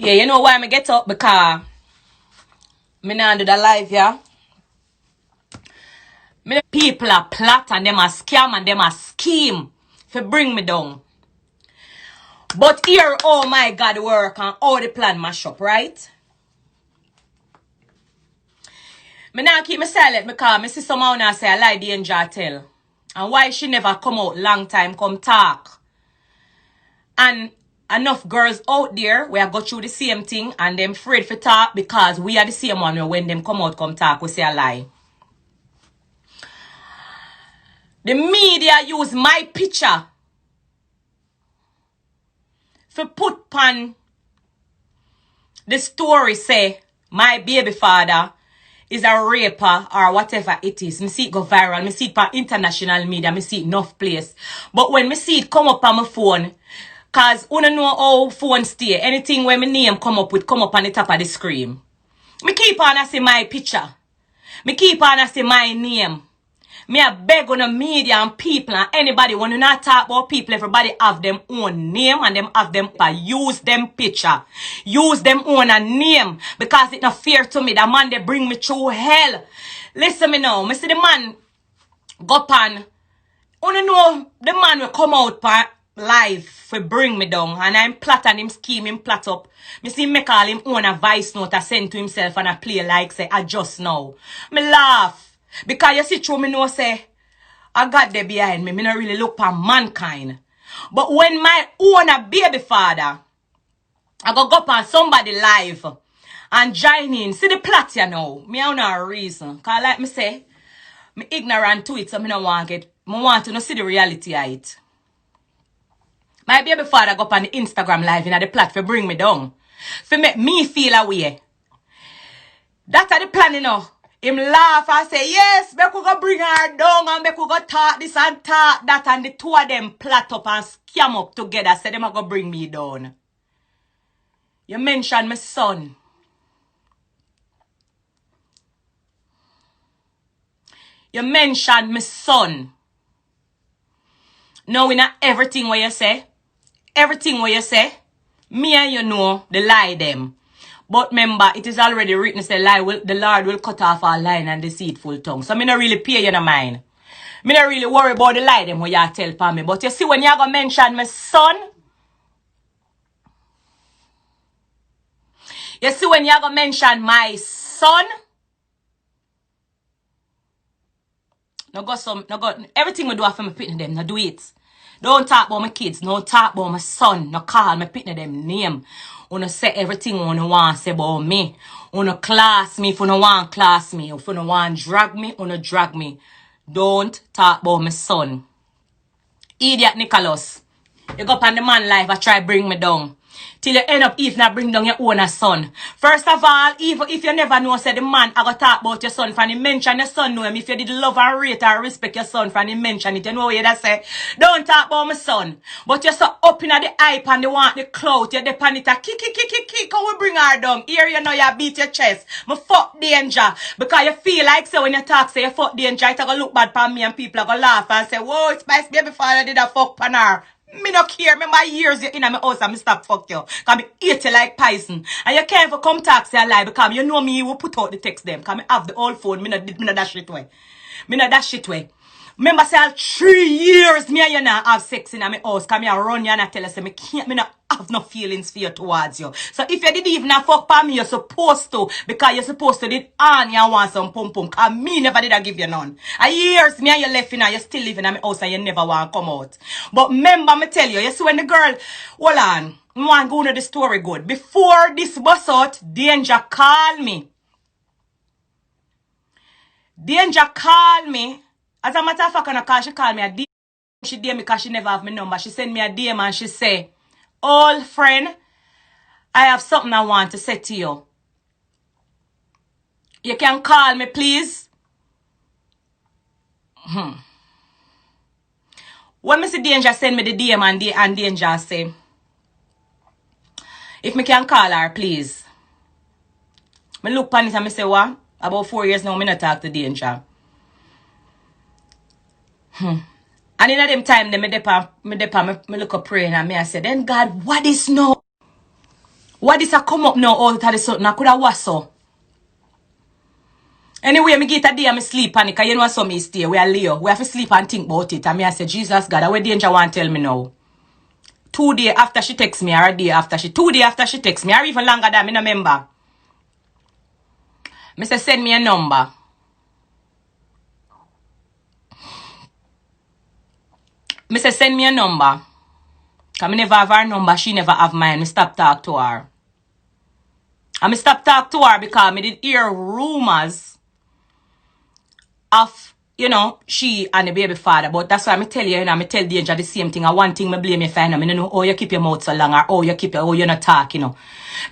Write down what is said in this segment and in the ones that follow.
Yeah, you know why I get up? Because me not do the live, yeah. People are plot and them a scam and them a scheme to bring me down. But here, oh my God, work and all the plan mash up, right? Me not keep me silent because me see someone now say I lie the angel tell. And why she never come out long time come talk. And enough girls out there we are go through the same thing and them afraid for talk because we are the same one when them come out come talk we say a lie. The media use my picture for put on the story say my baby father is a raper or whatever it is. Me see it go viral. Me see it on international media. Me see it enough place. But when me see it come up on my phone, cause you don't know how phone stay. Anything when my name come up on the top of the screen. Me keep on say my picture. Me keep on say my name. Me a beg on the media and people and anybody when you not talk about people, everybody have them own name and them have them use them picture. Use them own a name because it not fair to me. The man they bring me through hell. Listen me now. Me see the man go pan. You know the man will come out pan live for bring me down and I'm plot and him scheme him plot up. Me see me call him own a voice note I send to himself and I play like say I just now. Me laugh. Because you see through me know say I got there behind me. Me not really look for mankind. But when my own a baby father I go on somebody live and join in. See the plot you know. Me have no reason. Cause like me say, me ignorant to it so me no want it. Me want to know see the reality of it. My baby father go on the Instagram live in the plot for bring me down. For make me feel away. That's the plan you know. Him laugh and say, yes, we could go bring her down and we could go talk this and talk that and the two of them plot up and scam up together. Say them are going to bring me down. You mentioned my son. You mentioned my son. Now, in everything what you say, me and you know the lie them. But remember, it is already written, say, the Lord will cut off our line and deceitful tongue. So, me not really pay you no mind. Me not really worry about the lie them what you tell for me. But you see, when you go mention my son, you see, when you go mention my son, everything we do after me pitting them, no do it. Don't talk about my kids, no talk about my son, no call me pitting them name. Uno say everything uno want say about me. Uno class me if uno want class me. If uno want drag me, uno drag me. Don't talk about my son. Idiot Nicholas. You go up on the man life, I try bring me down. Till you end up even not bring down your own son. First of all, even if you never know, say the man, I go talk about your son, from the mention your son know him. If you did love and rate or respect your son, from the mention it, you know what you say. Don't talk about my son. But you're so up in the hype and they want the clout, you're depend it a kick, how we bring her down. Here you know you beat your chest. Me fuck danger. Because you feel like so when you talk, say you fuck danger, it's gonna look bad for me and people are gonna laugh and say, whoa, Spice baby father did a fuck pan her. Me no care. Remember years you in my house and me stop fuck you. Cause me eat you like poison. And you can't even come talk say a lie because you know me will put out the text them. Cause me have the old phone. Me no dash it way. Me no dash it way. Remember say 3 years me and you not have sex in my house. Cause me a run you and I tell you say me not have no feelings for you towards you. So if you did even a fuck for me, you're supposed to. Because you're supposed to did on you want some pum pum. Cause me never did I give you none. A years me and you left in and you still living in my house and you never want to come out. But remember me tell you see when the girl, hold on, I want to go into the story good. Before this bus out, Danger call me. Danger call me. As a matter of fact, she call me a DM. She DM me because she never have my number. She send me a DM and she say, old friend, I have something I want to say to you. You can call me, please. When Mr. Danger send me the DM and Danger say, if me can call her, please. Me look on it and me say, what? About 4 years now, me not talk to Danger. And in them time, me look up praying and me I say, then God, what is now? What is a come up now out of the something? I could have was so. Anyway, me get a day and me sleep and because you know so me stay. We are Leo. We have to sleep and think about it. And me I say, Jesus God, what danger want tell me now? 2 days after she texts me, or a day after she, 2 days after she texts me, or even longer than me no remember. Me say send me a number. Me say send me a number. Cause me never have her number, she never have mine. Me stop talk to her. And me stop talk to her because me did hear rumors of, you know, she and the baby father. But that's why I tell you, I tell Danger the same thing. And one thing me blame you for, I don't know how you keep your mouth so long or how you keep your, how you not talk, you know.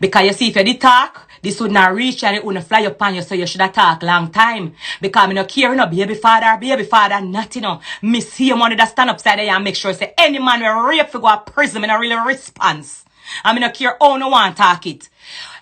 Because you see, if you did talk, this would not reach and it wouldn't fly upon you, so you should have talk long time. Because me no care, you know, baby father, not, you know. Me see him wanted to stand upside there and make sure, say, any man will rape to go to prison, me no really response. I mean, no care how no one talk it.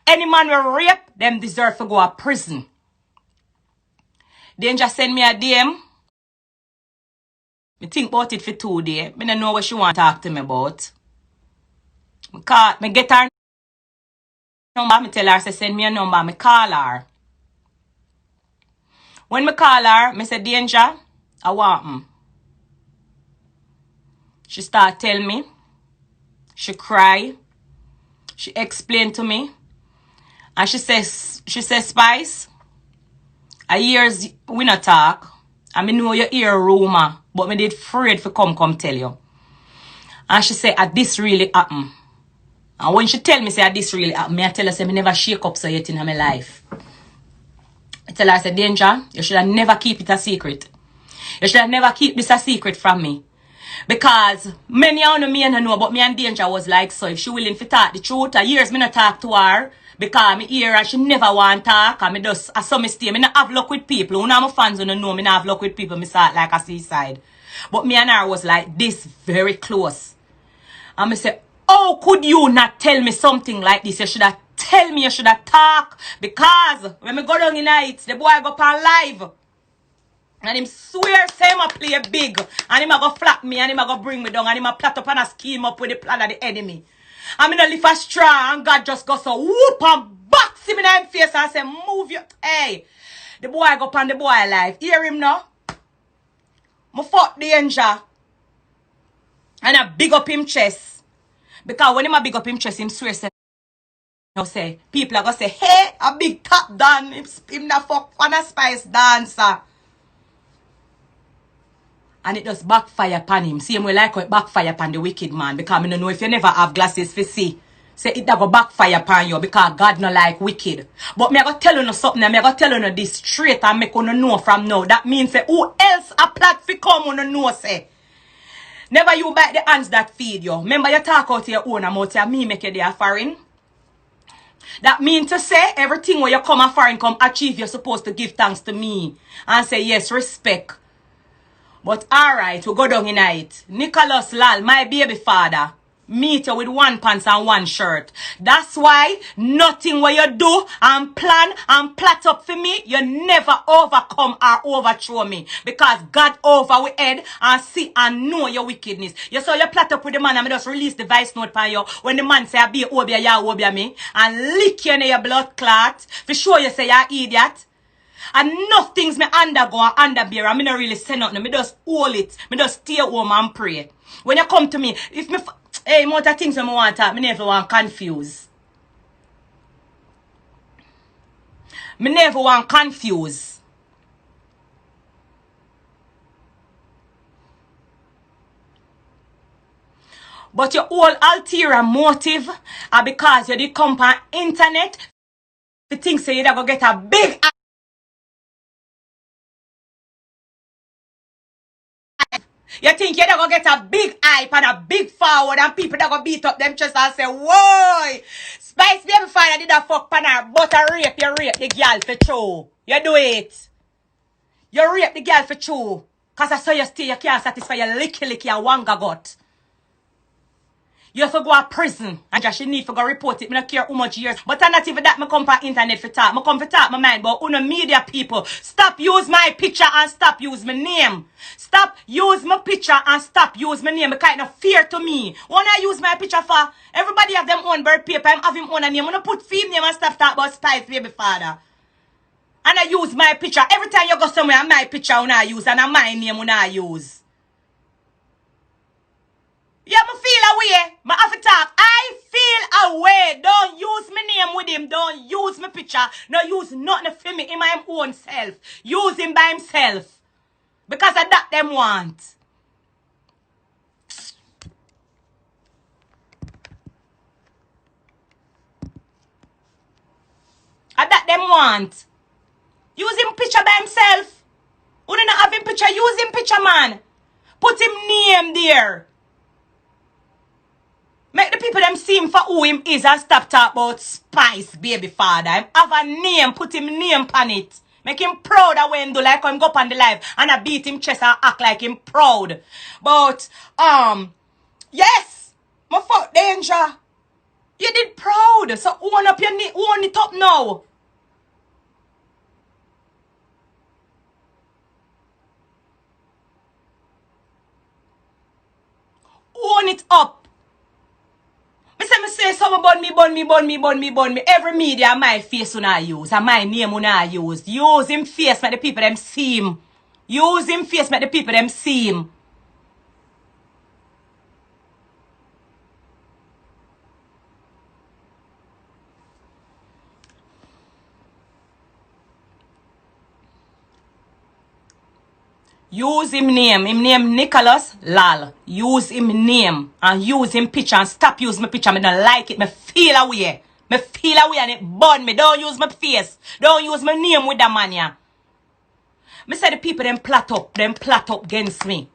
Any man will rape, them deserve to go to prison. Danger send me a DM. Me think about it for 2 days. Me don't know what she want to talk to me about. Me get her number. Me tell her, say send me a number. Me call her. When me call her, me say, Danger, I want him. She start tell me. She cry. She explain to me. And she says, Spice, a years we not talk. And me know you hear a rumor, but me did afraid for come tell you. And she say, this really happen. And when she tell me, say, this really happen, me I tell her, say, me never shake up so yet in my life. I tell her, say, Danger, you should have never keep it a secret. You should have never keep this a secret from me. Because many of me and I know, but me and Danger was like, so if she willing to talk the truth, a years me not talk to her. Because me hear her, she never want to talk. And me just, I saw me stay. Me not have luck with people. One of my fans who don't know, me not have luck with people. Me start like a seaside. But me and her was like this, very close. And me say, how could you not tell me something like this? You should have tell me, you should have talk. Because when me go down in night, the boy go on live. And him swear say him a play big. And him a go flap me and him a go bring me down. And him a plot up and a scheme up with the plan of the enemy. I mean, I live a straw and God just go so whoop and box him in his face and say, move your, hey. The boy go up on the boy life. Hear him now? I fuck Danger. And I big up him chest. Because when him a big up him chest, him swear say, you say, people are going to say, hey, a big top dan. Him na fuck on a Spice dancer. And it does backfire upon him. See him we like how it backfire upon the wicked man. Because I don't know if you never have glasses for see. Say it that go backfire upon you because God no like wicked. But me I go tell you something and me I go tell you this straight and make you know from now. That means say who else a plot fi come you know say. Never you bite the hands that feed you. Remember you talk out your own mouth and me make you there foreign. That means to say everything where you come a foreign come achieve you're supposed to give thanks to me. And say yes respect. But alright, we go down in it. Nicholas Lal, my baby father, meet you with 1 pants and 1 shirt. That's why nothing what you do and plan and plot up for me, you never overcome or overthrow me. Because God over with head and see and know your wickedness. You saw you plot up with the man and I just release the voice note for you. When the man say I be obia, ya obia me. And lick you in your blood clot. For sure you say you're idiot. And enough things me undergo and underbear. I mean, not really say nothing. Me just hold it. Me just stay home and pray. When you come to me, if me, hey, more things I want to talk, me never want confuse. Me never want confuse. But your whole ulterior motive are because you did come on internet. The thing say you go get a big. You think you're going to get a big hype and a big forward and people that going to beat up them chest and say, whoa, Spice baby father did a fuck pan her, but you rape the girl for true. You do it. You rape the girl for true. Because I saw you stay, you can't satisfy your licky your wanga gut. You have to go to prison. And just you need to go report it. I don't care how much years. But I'm not even that I come for internet for talk. I come for talk my mind. But uno media people, stop use my picture and stop use my name. Stop use my picture and stop use my name. Because it's not fair to me. When I use my picture for, everybody have them own birth paper. I have him own name. I'm going to put film name and stop talk about Spice baby father. And I use my picture. Every time you go somewhere, my picture when I use. And my name when I use. Yeah, me feel away. Me have to talk. I feel away. Don't use my name with him. Don't use my picture. No use nothing for me in my own self. Use him by himself. Because of that them want. Of that them want. Use him picture by himself. Who do not have him picture? Use him picture, man. Put him name there. Make the people them see him for who him is and stop talk about Spice baby father. Him have a name, put him name on it. Make him proud of when do like him go up on the live and I beat him chest and act like him proud. But yes, my fuck danger. You did proud. So own up your knee, own it up now. Own it up. Me say someone bun me. Every media my face when I use. And my name when I use. Use him face make the people them see him. Use him face make the people them see him. Use him name. Him name Nicholas Lal. Use him name. And use him picture. And stop use my picture. I don't like it. Me feel away. Me feel away and it burn me. Don't use my face. Don't use my name with that man here. Me say the people them plot up. Them plot up against me.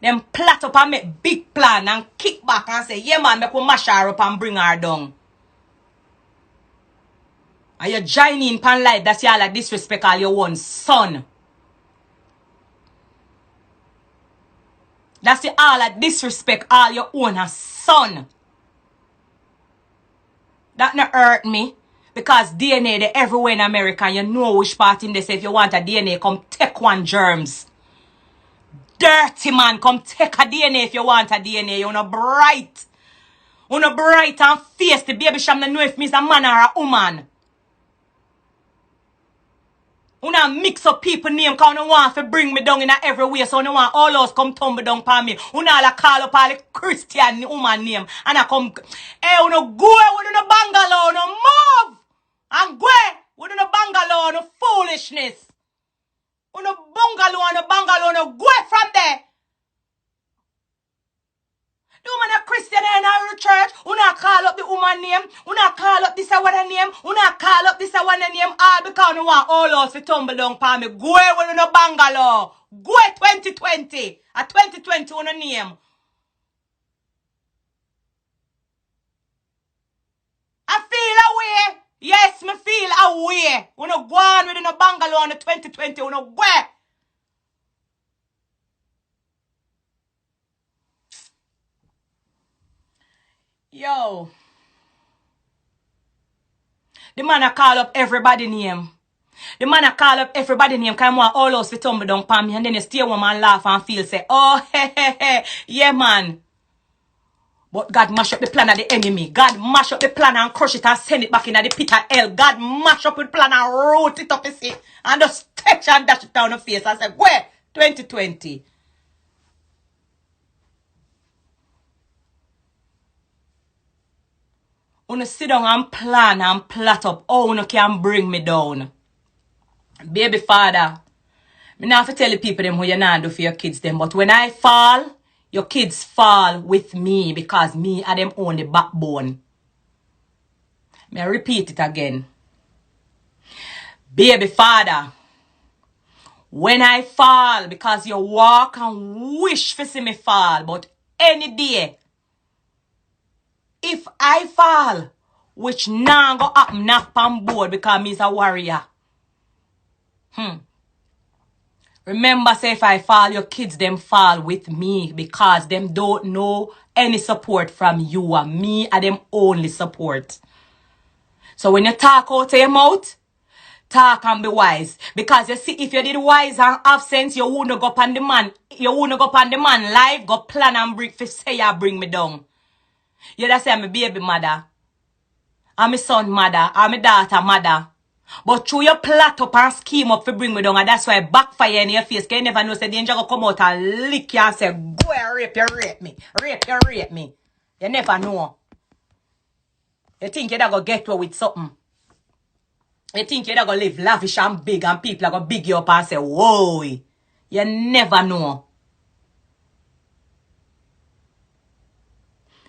Them plot up and make big plan and kick back and say, yeah man, make we mash her up and bring her down. And you join in pan life. That's y'all like disrespect all your own son. That's the all that disrespect all your own son. That not hurt me. Because DNA they everywhere in America. You know which part in this. If you want a DNA, come take one germs. Dirty man, come take a DNA if you want a DNA. You're not bright. You're not bright and face. The baby sham not know if me's a man or a woman. Una mix up people name cause you want to bring me down in every way. So you want all us come tumble down for me. Una all call up all the Christian woman name. And I come, hey, una go with una bungalow, una move. And go with una bungalow, una foolishness. Una bungalow, una go from there. The woman a Christian in our church. Una call up the woman name. Una call up this one name. Una call up this one name. All because you want all us to tumble down for me. Go with una bungalow. Go 2020. A 2020 una name. I feel away. Yes, me feel away. Una go on with una bungalow on the 2020. Una go. Yo. The man a call up everybody name. The man a call up everybody name. Cause I want all us to tumble down for me. And then you stay one man laugh and feel say, oh, hey. Yeah, man. But God mash up the plan of the enemy. God mash up the plan and crush it and send it back in the pit of hell. God mash up the plan and root it up, you see. And just touch and dash it down the face and say, where? 2020. Una sit down and plan and plot up how una can bring me down. Baby father, me not have to tell the people them what you not do for your kids them. But when I fall, your kids fall with me because me and them own the backbone. May I repeat it again. Baby father, when I fall, because you walk and wish to see me fall, but any day, if I fall, which now go up knock on board because me's a warrior. Remember, say if I fall, your kids them fall with me because them don't know any support from you and me are them only support. So when you talk out of your mouth, talk and be wise. Because you see, if you did wise and have sense, you wouldn't go up on the man. You wouldn't go up on the man live, go plan and bring, for say you bring me down. You just say I'm a baby mother. I'm a son mother. I'm a daughter mother. But through your plot up and scheme up to bring me down, and that's why I backfire in your face. Because you never know, say danger go come out and lick you and say, go and rape me. Rape me. You never know. You think you're going to get away with something. You think you're going to live lavish and big and people are going to big you up and say, whoa. You never know.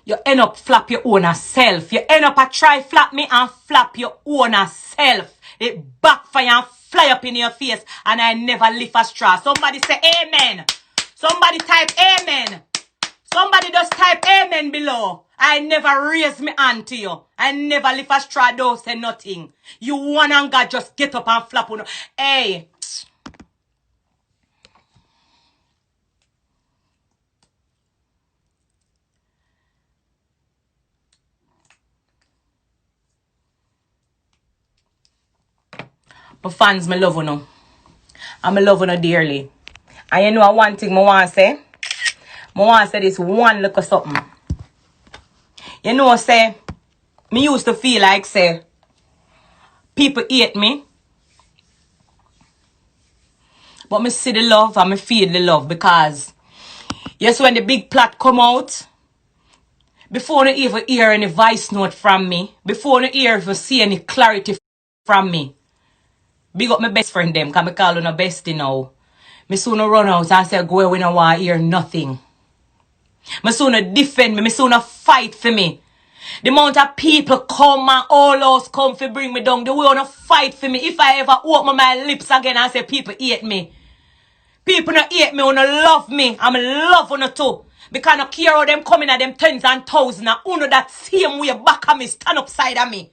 You end up flap your own self. You end up a try flap me and flap your own self. It backfire and fly up in your face and I never lift a straw. Somebody say amen. Somebody type amen. Somebody just type amen below. I never raise me hand to you. I never lift a straw, don't say nothing. You one and God just get up and flap on. Hey. My fans, me love you. And me love you dearly. And you know one thing I want to say? I want to say this one little something. You know, say, me used to feel like, say, people hate me. But me see the love and me feel the love because, yes, when the big plot come out, before you even hear any voice note from me, before you even see any clarity from me, big up my best friend them, because I call you no bestie now. Me sooner run out and say, go away, we don't want to hear nothing. Me sooner defend me sooner fight for me. The amount of people come and all us come to bring me down, they want to fight for me. If I ever open my lips again and say people hate me. People not hate me, wanna love me. I'm love you too. Because I care how them coming at them tens and thousands. And uno that same way back at me, stand upside of me.